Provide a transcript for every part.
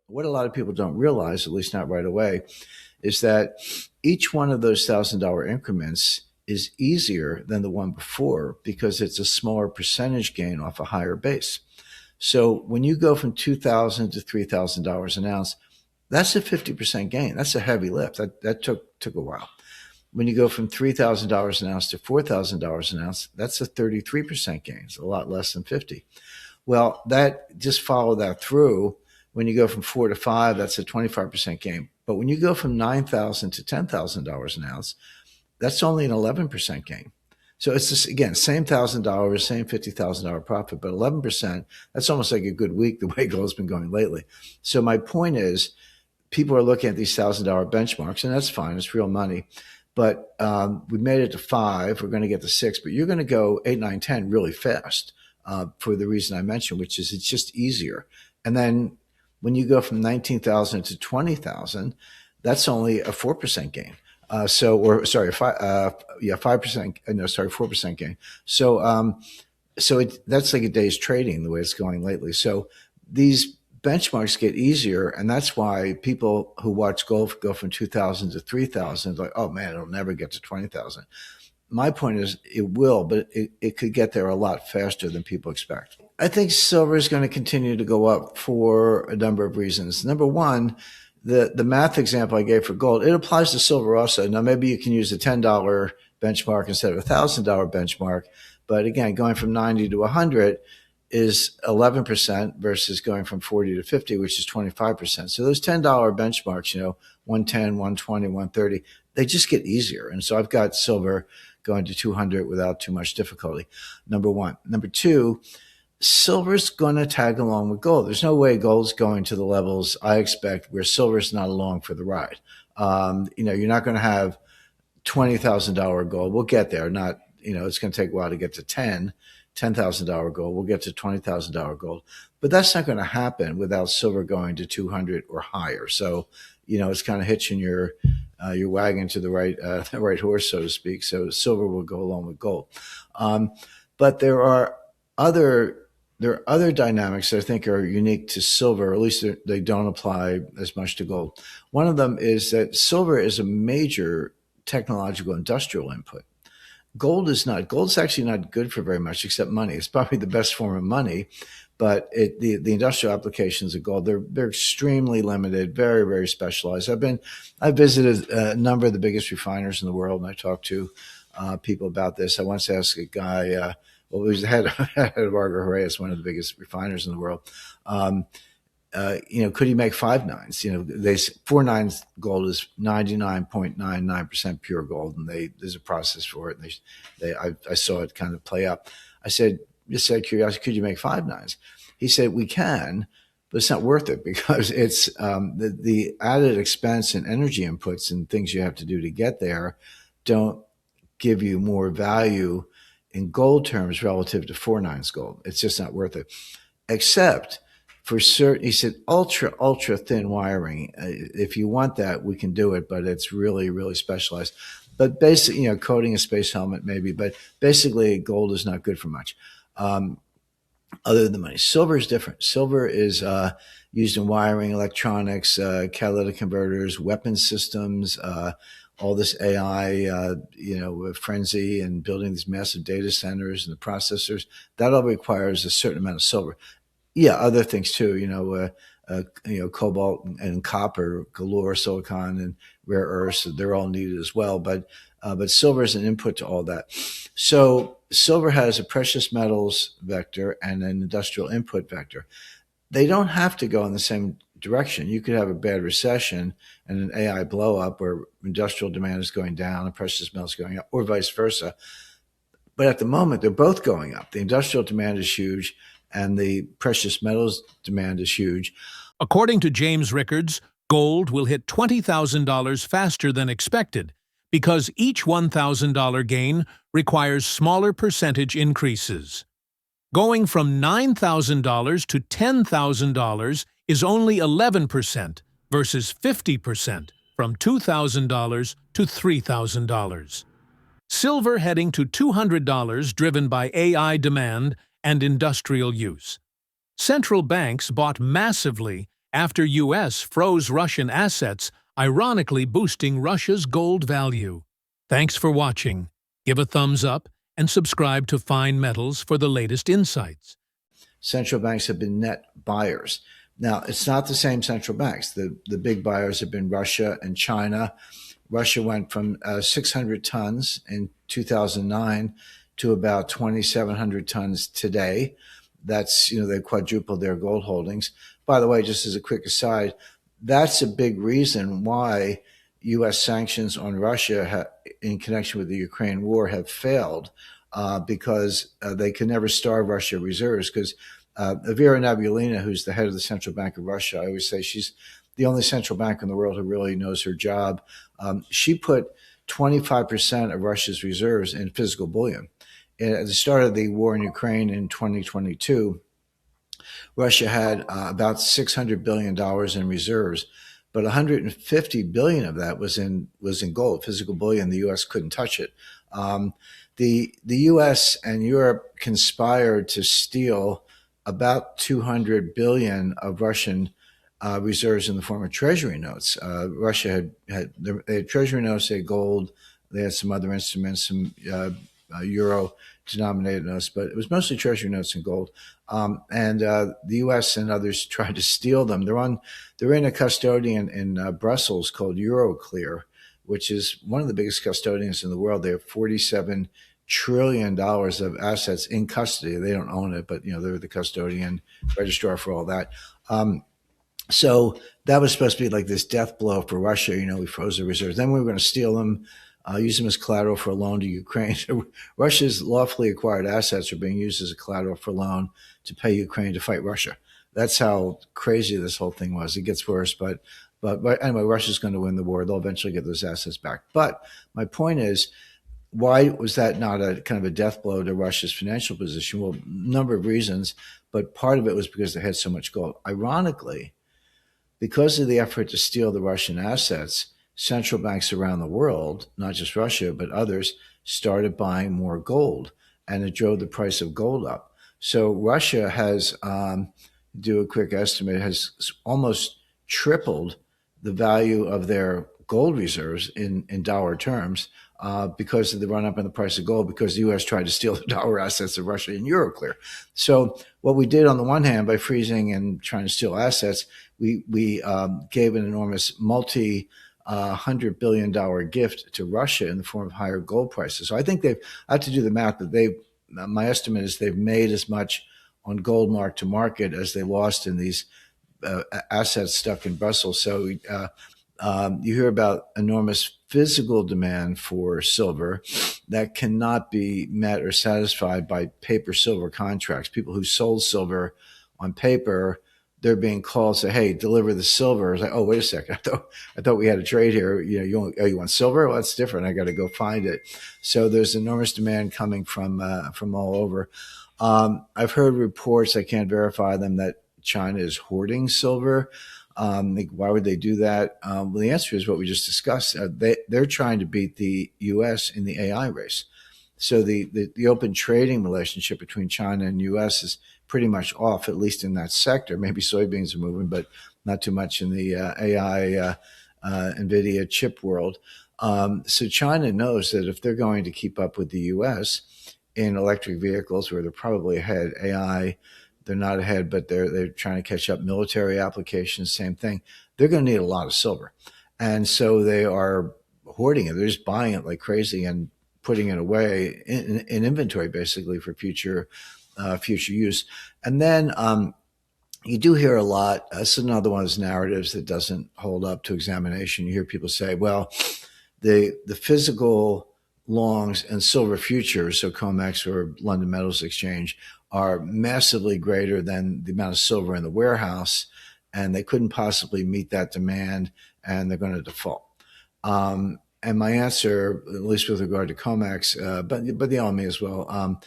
what a lot of people don't realize, at least not right away, is that each one of those $1,000 increments is easier than the one before because it's a smaller percentage gain off a higher base. So when you go from $2,000 to $3,000 an ounce, that's a 50% gain. That's a heavy lift. That took a while. When you go from $3,000 an ounce to $4,000 an ounce, that's a 33% gain. It's a lot less than 50. Well, that just follow that through. When you go from 4 to 5, that's a 25% gain. But when you go from $9,000 to $10,000 an ounce, that's only an 11% gain. So it's just, again, same $1,000, same $50,000 profit, but 11%, that's almost like a good week the way gold's been going lately. So my point is, people are looking at these $1,000 benchmarks, and that's fine. It's real money. But we made it to 5. We're going to get to 6, but you're going to go 8, 9, 10 really fast for the reason I mentioned, which is it's just easier. And then when you go from 19,000 to 20,000, that's only a 4% gain. 5%. No, sorry, 4% gain. That's like a day's trading the way it's going lately. So these benchmarks get easier, and that's why people who watch gold go from 2,000 to 3,000, like, oh man, it'll never get to 20,000. My point is it will, but it could get there a lot faster than people expect. I think silver is going to continue to go up for a number of reasons. Number one, the math example I gave for gold, it applies to silver also. Now, maybe you can use a $10 benchmark instead of a $1,000 benchmark. But again, going from 90 to 100 is 11% versus going from 40 to 50, which is 25%. So those $10 benchmarks, 110, 120, 130, they just get easier. And so I've got silver going to 200 without too much difficulty, number one. Number two, silver's going to tag along with gold. There's no way gold's going to the levels I expect where silver's not along for the ride. You're not going to have $20,000 gold. We'll get there. It's going to take a while to get to $10,000 gold. We'll get to $20,000 gold, but that's not going to happen without silver going to 200 or higher. So, it's kind of hitching your wagon to the right horse, so to speak. So silver will go along with gold. But there are other dynamics that I think are unique to silver, or at least they don't apply as much to gold. One of them is that silver is a major technological industrial input. Gold is not. Gold's actually not good for very much except money. It's probably the best form of money, but the industrial applications of gold, they're extremely limited, very, very specialized. I visited a number of the biggest refiners in the world, and I talked to people about this. I once asked a guy, he was the head of Argo Horaeus, one of the biggest refiners in the world. Could he make 5 nines? 4 nines gold is 99.99% pure gold, and there's a process for it. I saw it kind of play up. I said, just out of curiosity, could you make 5 nines? He said, we can, but it's not worth it because it's the added expense and energy inputs and things you have to do to get there don't give you more value in gold terms relative to 4 nines gold. It's just not worth it. Except for certain, he said, ultra thin wiring. If you want that, we can do it, but it's really, really specialized. But basically, coating a space helmet maybe, but basically gold is not good for much. Other than money. Silver is different. Silver is used in wiring, electronics, catalytic converters, weapon systems, all this AI, frenzy and building these massive data centers and the processors. That all requires a certain amount of silver. Yeah, other things too, cobalt and copper, galore, silicon and rare earths, they're all needed as well. But silver is an input to all that. So silver has a precious metals vector and an industrial input vector. They don't have to go in the same direction. You could have a bad recession and an AI blow up where industrial demand is going down and precious metals going up, or vice versa. But at the moment, they're both going up. The industrial demand is huge and the precious metals demand is huge. According to James Rickards, gold will hit $20,000 faster than expected because each $1,000 gain requires smaller percentage increases. Going from $9,000 to $10,000 is only 11% versus 50% from $2,000 to $3,000. Silver heading to $200 driven by AI demand and industrial use. Central banks bought massively after U.S. froze Russian assets, ironically boosting Russia's gold value. Thanks for watching. Give a thumbs up and subscribe to Fine Metals for the latest insights. Central banks have been net buyers. Now, it's not the same central banks. The big buyers have been Russia and China. Russia went from 600 tons in 2009 to about 2,700 tons today. That's, they quadrupled their gold holdings. By the way, just as a quick aside, that's a big reason why U.S. sanctions on Russia in connection with the Ukraine war have failed, because they can never starve Russia reserves. Because Vera Nabulina, who's the head of the Central Bank of Russia, I always say she's the only central bank in the world who really knows her job. She put 25% of Russia's reserves in physical bullion. At the start of the war in Ukraine in 2022, Russia had about $600 billion in reserves, but 150 billion of that was in gold, physical bullion. The U.S. couldn't touch it. The U.S. and Europe conspired to steal about 200 billion of Russian reserves in the form of treasury notes. Russia they had treasury notes, they had gold, they had some other instruments, some euro-denominated notes, but it was mostly treasury notes and gold. And the U.S. and others tried to steal them. They're in a custodian in Brussels called Euroclear, which is one of the biggest custodians in the world. They have $47 trillion of assets in custody. They don't own it, but they're the custodian, registrar for all that. So that was supposed to be like this death blow for Russia. We froze the reserves. Then we were going to steal them, use them as collateral for a loan to Ukraine. So Russia's lawfully acquired assets are being used as a collateral for a loan to pay Ukraine to fight Russia. That's how crazy this whole thing was. It gets worse, but anyway, Russia's going to win the war. They'll eventually get those assets back. But my point is, why was that not a kind of a death blow to Russia's financial position? Well, a number of reasons, but part of it was because they had so much gold. Ironically, because of the effort to steal the Russian assets, central banks around the world, not just Russia, but others, started buying more gold, and it drove the price of gold up. So Russia has, do a quick estimate, has almost tripled the value of their gold reserves in dollar terms because of the run up in the price of gold, because the U.S. tried to steal the dollar assets of Russia in Euroclear. So what we did on the one hand, by freezing and trying to steal assets, we gave an enormous $100 billion gift to Russia in the form of higher gold prices. So I think I have to do the math, but my estimate is they've made as much on gold mark to market as they lost in these assets stuck in Brussels. So you hear about enormous physical demand for silver that cannot be met or satisfied by paper silver contracts. People who sold silver on paper, they're being called, say, "Hey, deliver the silver." It's like, "Oh, wait a second. I thought we had a trade here. You want silver? Well, that's different. I got to go find it." So there's enormous demand coming from all over. I've heard reports, I can't verify them, that China is hoarding silver. Why would they do that? Well, the answer is what we just discussed. They're trying to beat the U.S. in the AI race. So the open trading relationship between China and U.S. is pretty much off, at least in that sector. Maybe soybeans are moving, but not too much in the AI NVIDIA chip world. So China knows that if they're going to keep up with the U.S. in electric vehicles, where they're probably ahead, AI, they're not ahead, but they're trying to catch up. Military applications, same thing. They're going to need a lot of silver. And so they are hoarding it. They're just buying it like crazy and putting it away in inventory, basically, for future use. And then you do hear a lot. This is another one of those narratives that doesn't hold up to examination. You hear people say, well, the physical longs and silver futures, so COMEX or London Metals Exchange, are massively greater than the amount of silver in the warehouse, and they couldn't possibly meet that demand, and they're going to default. And my answer, at least with regard to COMEX, but the LME as well,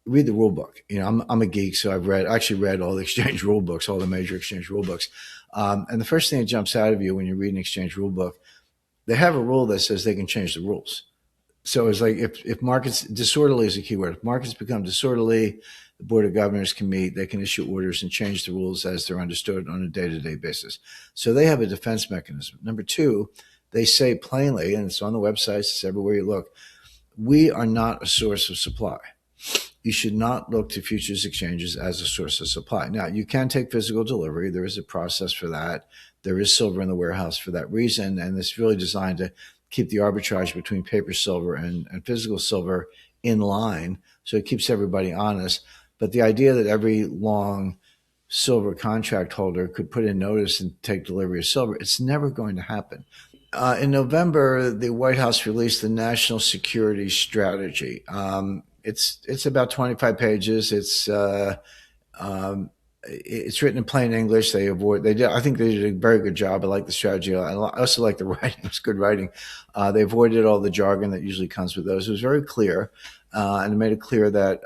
read the rule book. I'm a geek, so I've actually read all the exchange rule books, all the major exchange rule books. And the first thing that jumps out of you when you read an exchange rule book, they have a rule that says they can change the rules. So it's like if markets, disorderly is a key word. If markets become disorderly, the Board of Governors can meet, they can issue orders and change the rules as they're understood on a day-to-day basis. So they have a defense mechanism. Number two, they say plainly, and it's on the websites, it's everywhere you look, we are not a source of supply. You should not look to futures exchanges as a source of supply. Now, you can take physical delivery. There is a process for that. There is silver in the warehouse for that reason, and it's really designed to keep the arbitrage between paper silver and physical silver in line, so it keeps everybody honest. But the idea that every long silver contract holder could put in notice and take delivery of silver, it's never going to happen. In November, the White House released the National Security Strategy. It's about 25 pages. It's written in plain English. I think they did a very good job. I like the strategy. I also like the writing. It's good writing. They avoided all the jargon that usually comes with those. It was very clear, and it made it clear that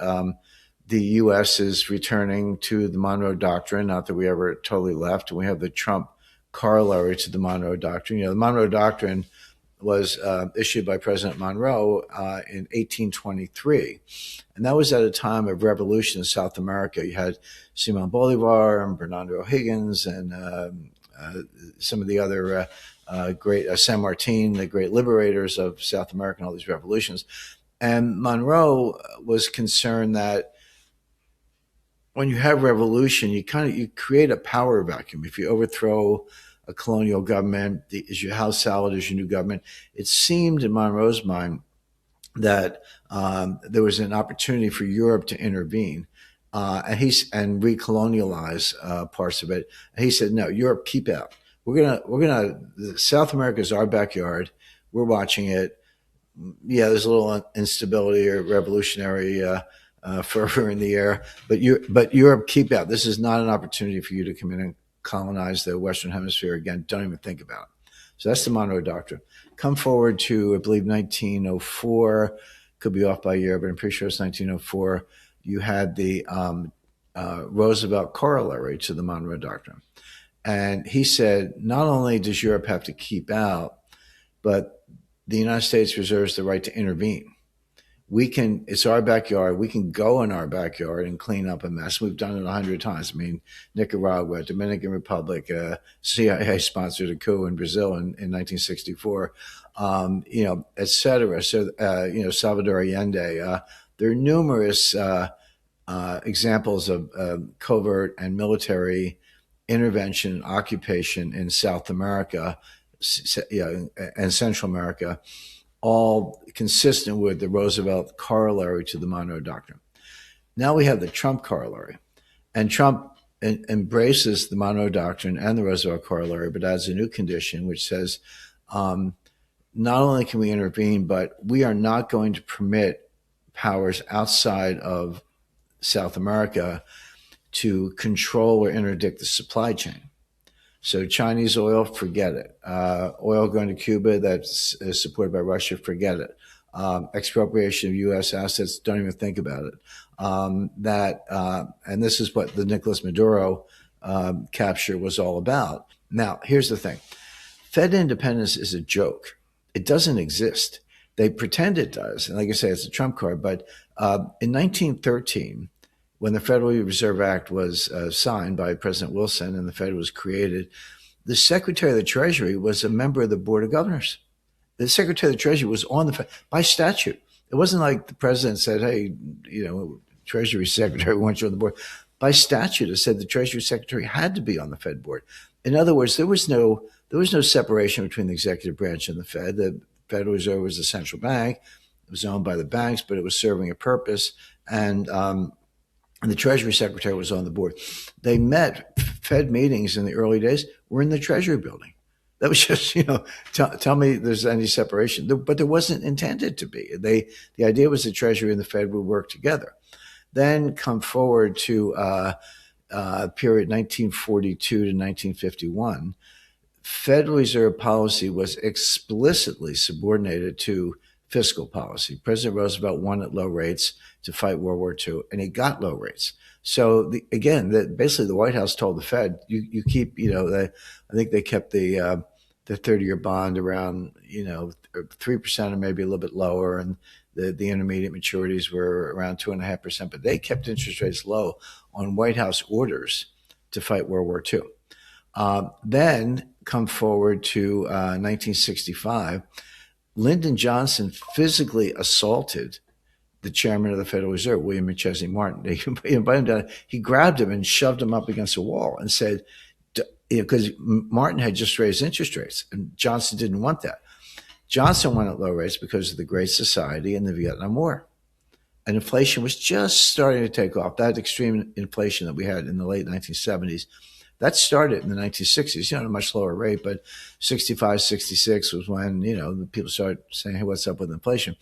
the U.S. is returning to the Monroe Doctrine. Not that we ever totally left. And we have the Trump corollary to the Monroe Doctrine. The Monroe Doctrine was issued by President Monroe in 1823. And that was at a time of revolution in South America. You had Simon Bolivar and Bernardo O'Higgins and some of the other great, San Martin, the great liberators of South America and all these revolutions. And Monroe was concerned that when you have revolution, you create a power vacuum. If you overthrow a colonial government, is your house salad, is your new government. It seemed in Monroe's mind that there was an opportunity for Europe to intervene and recolonialize parts of it. And he said, "No, Europe, keep out. South America is our backyard. We're watching it. Yeah, there's a little instability or revolutionary fervor in the air, but Europe, keep out. This is not an opportunity for you to come in and colonize the Western Hemisphere again. Don't even think about it." So that's the Monroe Doctrine. Come forward to, I believe, 1904. Could be off by a year, but I'm pretty sure it's 1904. You had the Roosevelt corollary to the Monroe Doctrine. And he said, not only does Europe have to keep out, but the United States reserves the right to intervene. It's our backyard. We can go in our backyard and clean up a mess. We've done it 100 times. I mean, Nicaragua, Dominican Republic, CIA sponsored a coup in Brazil in 1964, et cetera. So, Salvador Allende. There are numerous examples of covert and military intervention, occupation in South America, and Central America, all consistent with the Roosevelt corollary to the Monroe Doctrine. Now we have the Trump corollary, and Trump embraces the Monroe Doctrine and the Roosevelt corollary, but adds a new condition which says not only can we intervene, but we are not going to permit powers outside of South America to control or interdict the supply chain. So Chinese oil, forget it. Oil going to Cuba that's supported by Russia, forget it. Expropriation of U.S. assets, don't even think about it. And this is what the Nicolas Maduro capture was all about. Now, here's the thing. Fed independence is a joke. It doesn't exist. They pretend it does. And like I say, it's a Trump card. But in 1913, when the Federal Reserve Act was signed by President Wilson and the Fed was created, the Secretary of the Treasury was a member of the Board of Governors. The Secretary of the Treasury was on the Fed by statute. It wasn't like the president said, "Hey, Treasury Secretary, we want you on the board." By statute, it said the Treasury Secretary had to be on the Fed board. In other words, there was no separation between the executive branch and the Fed. The Federal Reserve was the central bank. It was owned by the banks, but it was serving a purpose. And the Treasury Secretary was on the board. They met. Fed meetings in the early days were in the Treasury building. That was just, tell me there's any separation. But there wasn't intended to be. The idea was the Treasury and the Fed would work together. Then come forward to period 1942 to 1951. Federal Reserve policy was explicitly subordinated to fiscal policy. President Roosevelt wanted low rates to fight World War II, and he got low rates. So basically the White House told the Fed, you keep, I think they kept the the 30-year bond around 3% or maybe a little bit lower, and the intermediate maturities were around 2.5%. But they kept interest rates low on White House orders to fight World War II. Then come forward to 1965, Lyndon Johnson physically assaulted the chairman of the Federal Reserve, William McChesney Martin. He invited him down. He grabbed him and shoved him up against a wall and said, because Martin had just raised interest rates, and Johnson didn't want that. Johnson wanted low rates because of the Great Society and the Vietnam War. And inflation was just starting to take off. That extreme inflation that we had in the late 1970s, that started in the 1960s, at a much lower rate, but 65, 66 was when, people started saying, hey, what's up with inflation?